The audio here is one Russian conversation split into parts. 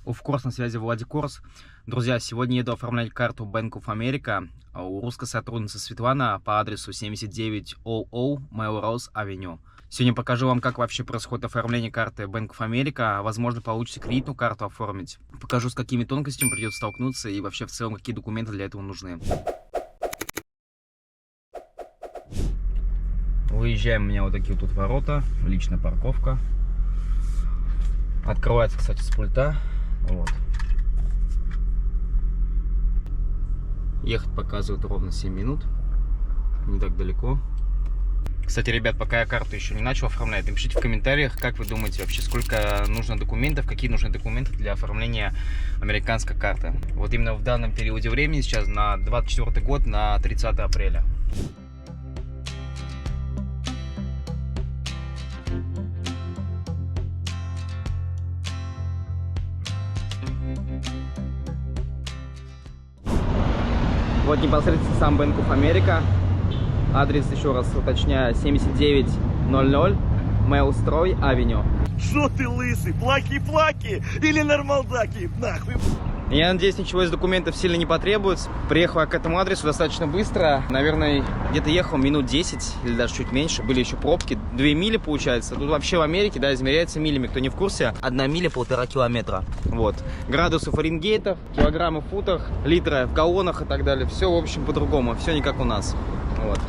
Офкорс, на связи Владикорс. Друзья, сегодня еду оформлять карту Bank of America у русской сотрудницы Светлана по адресу 7900 Melrose Avenue. Сегодня покажу вам, как вообще происходит оформление карты Bank of America. Возможно, получите кредитную карту оформить. Покажу, с какими тонкостями придется столкнуться и вообще в целом, какие документы для этого нужны. Выезжаем, у меня вот такие вот тут ворота, личная парковка. Открывается, кстати, с пульта. Вот. Ехать показывает ровно 7 минут. Не так далеко. Кстати, ребят, пока я карту еще не начал оформлять, напишите в комментариях, как вы думаете вообще, сколько нужно документов, какие нужны документы для оформления американской карты. Вот именно в данном периоде времени, сейчас на 24 год, на 30 апреля. Вот непосредственно сам Bank of America. Адрес, еще раз уточняю, 7900 Melrose Avenue. Что ты лысый? Флаки-флаки или нормалдаки? Нахуй. Я надеюсь, ничего из документов сильно не потребуется. Приехал я к этому адресу достаточно быстро. Наверное, где-то ехал минут 10 или даже чуть меньше. Были еще пробки. 2 мили получается. Тут вообще в Америке, да, измеряется милями. Кто не в курсе, 1 миля 1,5 километра. Вот. Градусы Фаренгейтов, килограммы в футах, литры в галлонах и так далее. Все, в общем, по-другому. Все не как у нас. Вот.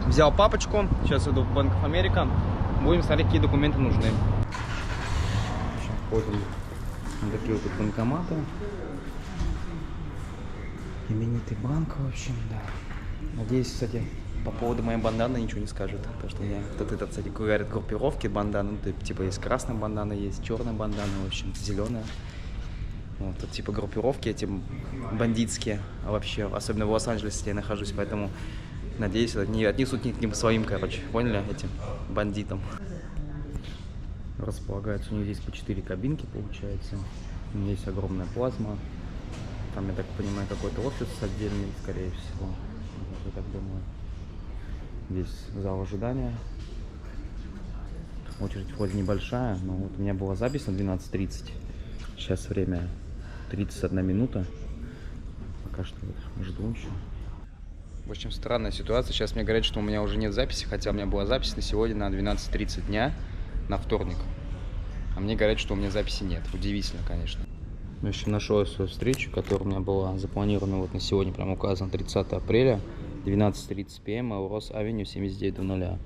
Взял папочку. Сейчас иду в Bank of America. Будем смотреть, какие документы нужны. Входим. Вот такие вот банкоматы. Именитый банк, в общем, да. Надеюсь, кстати, по поводу моей банданы ничего не скажет. Потому что у меня кто-то, кстати, говорит, группировки банданы. Типа есть красная бандана, есть черная бандана, в общем, зеленая. Вот, тут типа группировки эти бандитские. А вообще, особенно в Лос-Анджелесе я нахожусь, поэтому надеюсь, не отнесут к ним своим, короче. Поняли? Этим бандитам. Располагается у них здесь по 4 кабинки, получается. Есть огромная плазма. Там, я так понимаю, какой-то офис отдельный, скорее всего. Я так думаю. Здесь зал ожидания. Очередь вроде небольшая, но вот у меня была запись на 12:30. Сейчас время 31 минута. Пока что вот жду еще. В общем, странная ситуация. Сейчас мне говорят, что у меня уже нет записи, хотя у меня была запись на сегодня на 12:30 дня. На вторник. А мне говорят, что у меня записи нет. Удивительно, конечно. В общем, нашел свою встречу, которая у меня была запланирована вот на сегодня, прям указано 30 апреля, 12:30 p.m. Melrose Avenue 7900.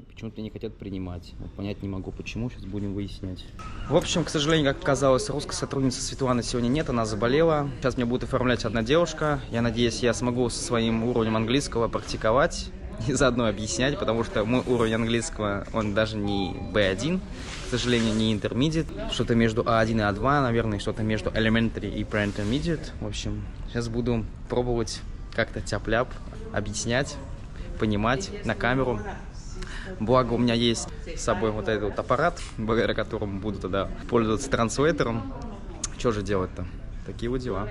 Почему-то не хотят принимать. Вот понять не могу, почему. Сейчас будем выяснять. В общем, к сожалению, как оказалось, русской сотрудницы Светланы сегодня нет. Она заболела. Сейчас мне будет оформлять одна девушка. Я надеюсь, я смогу со своим уровнем английского практиковать и заодно объяснять, потому что мой уровень английского, он даже не B1, к сожалению, не intermediate, что-то между A1 и A2, наверное, что-то между elementary и pre-intermediate. В общем, сейчас буду пробовать как-то тяп-ляп объяснять, понимать на камеру. Благо у меня есть с собой вот этот вот аппарат, благодаря которому буду тогда пользоваться транслейтером. Что же делать-то? Такие вот дела.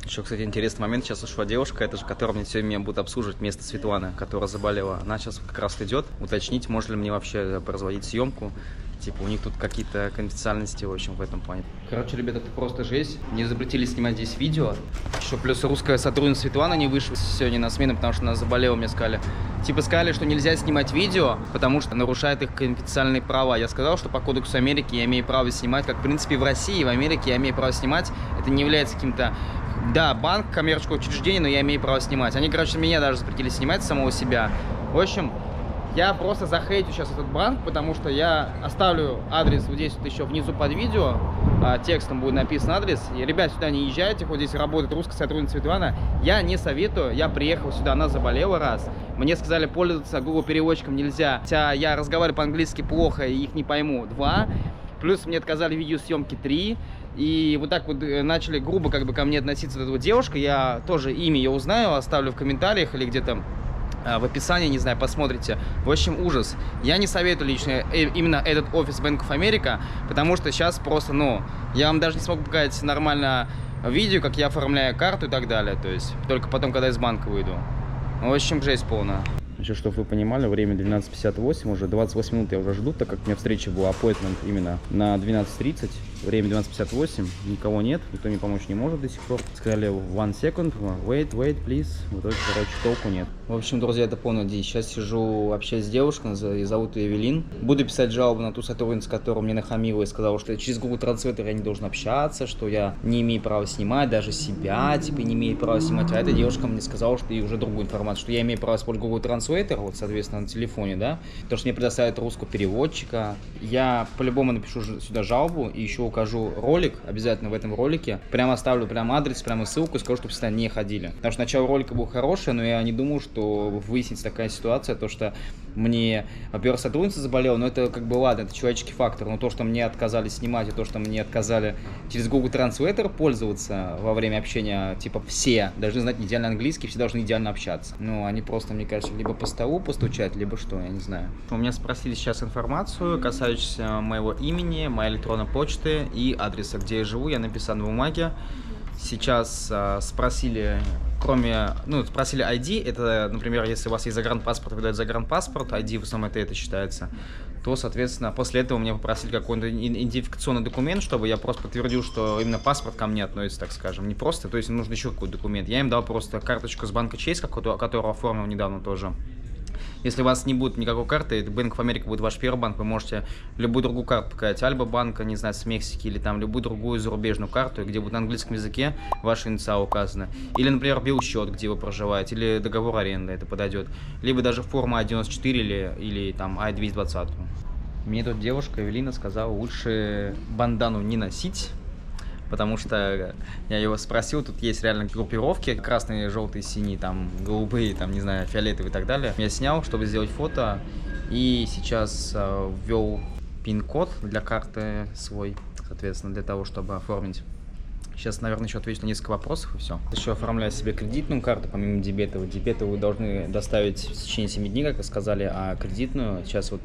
Еще, кстати, интересный момент. Сейчас ушла девушка, это же, которая мне сегодня будет обслуживать вместо Светланы, которая заболела. Она сейчас как раз идет уточнить, можно ли мне вообще производить съемку. Типа, у них тут какие-то конфиденциальности, в общем, в этом плане. Короче, ребята, это просто жесть. Мне запретили снимать здесь видео. Еще плюс русская сотрудница Светлана не вышла сегодня на смену, потому что она заболела, мне сказали. Типа, сказали, что нельзя снимать видео, потому что нарушает их конфиденциальные права. Я сказал, что по кодексу Америки я имею право снимать, как, в принципе, в России и в Америке я имею право снимать. Это не является каким-то... Да, банк, коммерческое учреждение, но я имею право снимать. Они, короче, меня даже запретили снимать, самого себя. В общем, я просто захейтю сейчас этот банк, потому что я оставлю адрес вот здесь вот еще внизу под видео. Текстом будет написан адрес. И, ребят, сюда не езжайте, вот здесь работает русская сотрудница Светлана. Я не советую, я приехал сюда, она заболела раз. Мне сказали, пользоваться Google переводчиком нельзя. Хотя я разговариваю по-английски плохо и их не пойму. 2. Плюс мне отказали в видеосъемке 3. И вот так вот начали грубо как бы ко мне относиться вот эта вот девушка. Я тоже имя ее узнаю, оставлю в комментариях или где-то в описании, не знаю, посмотрите. В общем, ужас. Я не советую лично именно этот офис Bank of America, потому что сейчас просто, ну, я вам даже не смогу показать нормально видео, как я оформляю карту и так далее. То есть только потом, когда из банка выйду. В общем, жесть полная. Еще, чтобы вы понимали, время 12:58, уже 28 минут я уже жду, так как у меня встреча была, appointment именно на 12:30. время 12:58, никого нет, никто мне помочь не может до сих пор. Сказали 1 second, wait, please. В итоге, короче, толку нет. В общем, друзья, это полный день. Сейчас сижу, общаюсь с девушкой, зовут ее Эвелин. Буду писать жалобу на ту сотрудницу, которая мне нахамила и сказала, что через Google Translator я не должен общаться, что я не имею права снимать, даже себя, типа, не имею права снимать. А эта девушка мне сказала, что и уже другую информацию, что я имею право использовать Google Translator, вот, соответственно, на телефоне, да, то, что мне предоставят русского переводчика. Я по-любому напишу сюда жалобу и еще укажу ролик, обязательно в этом ролике. Прямо оставлю прямо адрес, прямо ссылку и скажу, чтобы сюда не ходили. Потому что начало ролика было хорошее, но я не думал, что выяснится такая ситуация, то, что мне, во-первых, сотрудница заболела, но это как бы ладно, это человеческий фактор, но то, что мне отказали снимать и то, что мне отказали через Google Translator пользоваться во время общения, типа все должны знать идеально английский, все должны идеально общаться. Ну, они просто, мне кажется, либо по столу постучать, либо что, я не знаю. У меня спросили сейчас информацию, касающуюся моего имени, моей электронной почты и адреса, где я живу, я написал на бумаге. Сейчас спросили, спросили ID, это, например, если у вас есть загранпаспорт, выдают загранпаспорт, ID в основном это считается, то, соответственно, после этого меня попросили какой-то идентификационный документ, чтобы я просто подтвердил, что именно паспорт ко мне относится, так скажем, не просто, то есть нужно еще какой-то документ. Я им дал просто карточку с банка Chase, которую оформил недавно тоже. Если у вас не будет никакой карты, Bank of America будет ваш первый банк, вы можете любую другую карту показать, Альба банка, не знаю, с Мексики, или там любую другую зарубежную карту, где будет на английском языке ваши инициалы указаны. Или, например, билл-счет, где вы проживаете, или договор аренды, это подойдет. Либо даже форма I-94 или там I-220. Мне тут девушка Эвелина сказала, лучше бандану не носить. Потому что я его спросил, тут есть реально группировки, красные, желтые, синие, там, голубые, там, не знаю, фиолетовые и так далее. Я снял, чтобы сделать фото, и сейчас ввел пин-код для карты свой, соответственно, для того, чтобы оформить. Сейчас, наверное, еще отвечу на несколько вопросов и все. Еще оформляю себе кредитную карту, помимо дебетовой. Дебетовую должны доставить в течение 7 дней, как вы сказали, а кредитную сейчас вот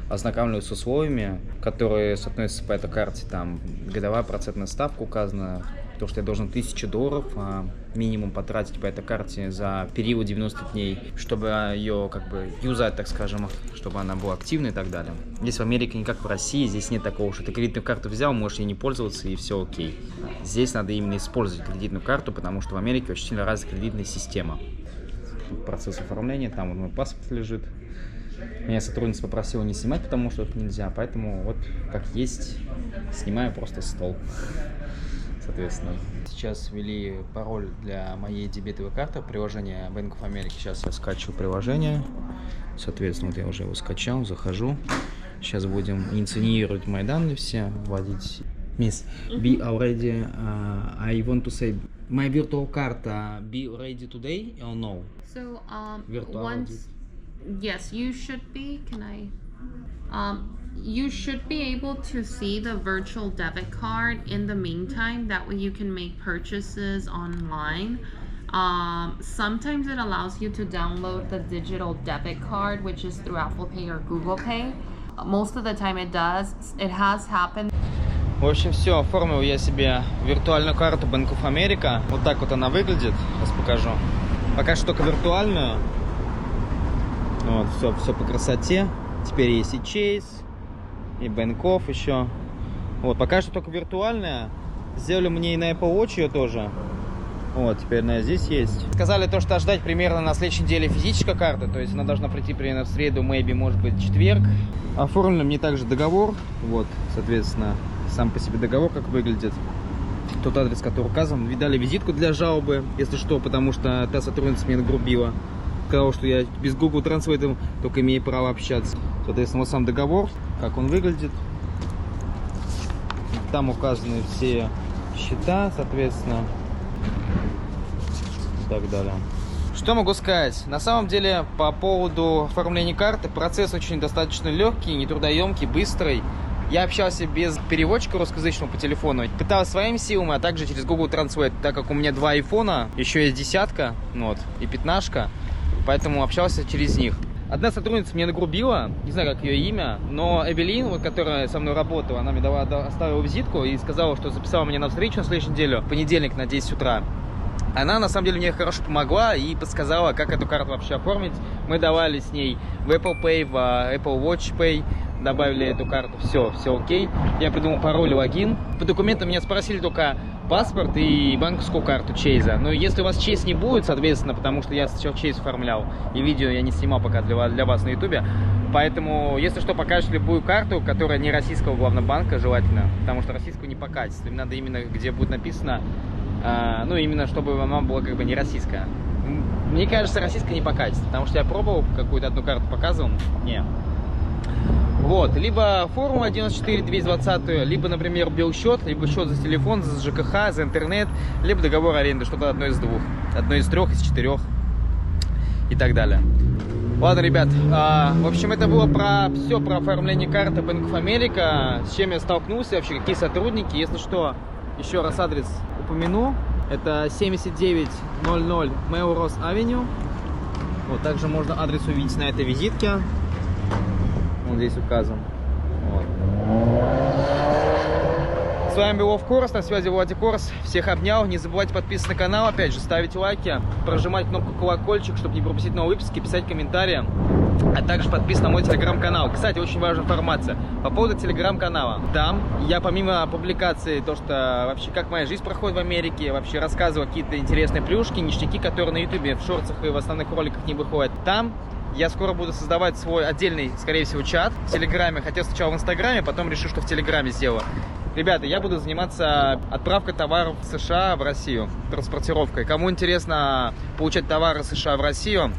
ознакомливаюсь с условиями, которые соотносятся по этой карте. Там годовая процентная ставка указана, то, что я должен $1000 минимум потратить по этой карте за период 90 дней, чтобы ее как бы юзать, так скажем, чтобы она была активной и так далее. Здесь в Америке не как в России, здесь нет такого, что ты кредитную карту взял, можешь ей не пользоваться и все окей. Здесь надо именно использовать кредитную карту, потому что в Америке очень сильно развита кредитная система. Процесс оформления, там вот мой паспорт лежит. Меня сотрудница попросила не снимать, потому что это нельзя, поэтому вот как есть, снимаю просто стол. Соответственно, сейчас ввели пароль для моей дебетовой карты, приложение Bank of America. Сейчас я скачиваю приложение. Соответственно, вот я уже его скачал, захожу. Сейчас будем инициировать мои данные все, вводить. Miss, be already, I want to say, my virtual card, be ready today or no? So, Virtual once, yes, you should be, you should be able to see the virtual debit card in the meantime. That way you can make purchases online. Sometimes it allows you to download the digital debit card, which is through Apple Pay or Google Pay. Most of the time it does. It has happened. В общем, все, оформил я себе виртуальную карту Bank of America. Вот так вот она выглядит. Сейчас покажу. Пока что только виртуальную. Вот, все по красоте. Теперь есть и Chase, и Bank of еще. Вот, пока что только виртуальная. Сделали мне и на Apple Watch ее тоже. Вот, теперь она здесь есть. Сказали то, что ждать примерно на следующей неделе физическая карта. То есть она должна прийти примерно в среду, maybe, может быть, четверг. Оформлен мне также договор. Вот, соответственно, сам по себе договор как выглядит. Тот адрес, который указан. Видали визитку для жалобы, если что, потому что та сотрудница меня нагрубила. Сказала, что я без Google Translate только имею право общаться. Соответственно, вот сам договор, как он выглядит. Там указаны все счета, соответственно, и так далее. Что могу сказать? На самом деле, по поводу оформления карты, процесс очень достаточно легкий, нетрудоемкий, быстрый. Я общался без переводчика русскоязычного по телефону. Пытался своими силами, а также через Google Translate, так как у меня 2 айфона, еще есть 10-ка, вот, и 15-ка, поэтому общался через них. Одна сотрудница мне нагрубила, не знаю, как ее имя, но Эвелин, вот, которая со мной работала, она мне оставила визитку и сказала, что записала меня на встречу на следующую неделю, в понедельник на 10 утра. Она, на самом деле, мне хорошо помогла и подсказала, как эту карту вообще оформить. Мы давали с ней в Apple Pay, в Apple Watch Pay, добавили эту карту, все окей. Я придумал пароль и логин. По документам меня спросили только паспорт и банковскую карту Чейза. Но если у вас Чейз не будет, соответственно, потому что я сначала Чейз оформлял, и видео я не снимал пока для вас на ютубе, поэтому, если что, покажешь любую карту, которая не российского главного банка, желательно, потому что российскую не покатить. Им надо именно, где будет написано, ну, именно, чтобы она была как бы не российская. Мне кажется, российская не покатит, потому что я пробовал, какую-то одну карту показывал, не. Вот, либо формула 94-220, либо, например, белсчет, либо счет за телефон, за ЖКХ, за интернет, либо договор аренды, что-то одно из двух, одно из трех, из четырех и так далее. Ладно, ребят, в общем, это было все про оформление карты Bank of America, с чем я столкнулся, вообще, какие сотрудники. Если что, еще раз адрес упомяну. Это 7900 Melrose Avenue. Вот, также можно адрес увидеть на этой визитке. Он здесь указан. Вот. С вами был Of Course, на связи Владик Корс. Всех обнял. Не забывайте подписываться на канал, опять же, ставить лайки, прожимать кнопку колокольчик, чтобы не пропустить новые выпуски, писать комментарии. А также подписываться на мой телеграм-канал. Кстати, очень важная информация по поводу телеграм-канала. Там я помимо публикации, то, что вообще как моя жизнь проходит в Америке, вообще рассказываю какие-то интересные плюшки, ништяки, которые на ютубе, в шортсах и в основных роликах не выходят. Там я скоро буду создавать свой отдельный, скорее всего, чат в Телеграме. Хотел сначала в Инстаграме, потом решил, что в Телеграме сделаю. Ребята, я буду заниматься отправкой товаров в США в Россию, транспортировкой. Кому интересно получать товары из США в Россию,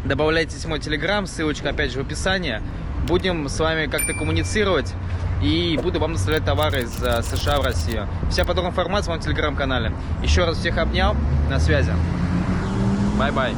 добавляйтесь в мой Телеграм, ссылочка опять же в описании. Будем с вами как-то коммуницировать и буду вам доставлять товары из США в Россию. Вся подробная информация в моем Телеграм-канале. Еще раз всех обнял, на связи. Бай-бай.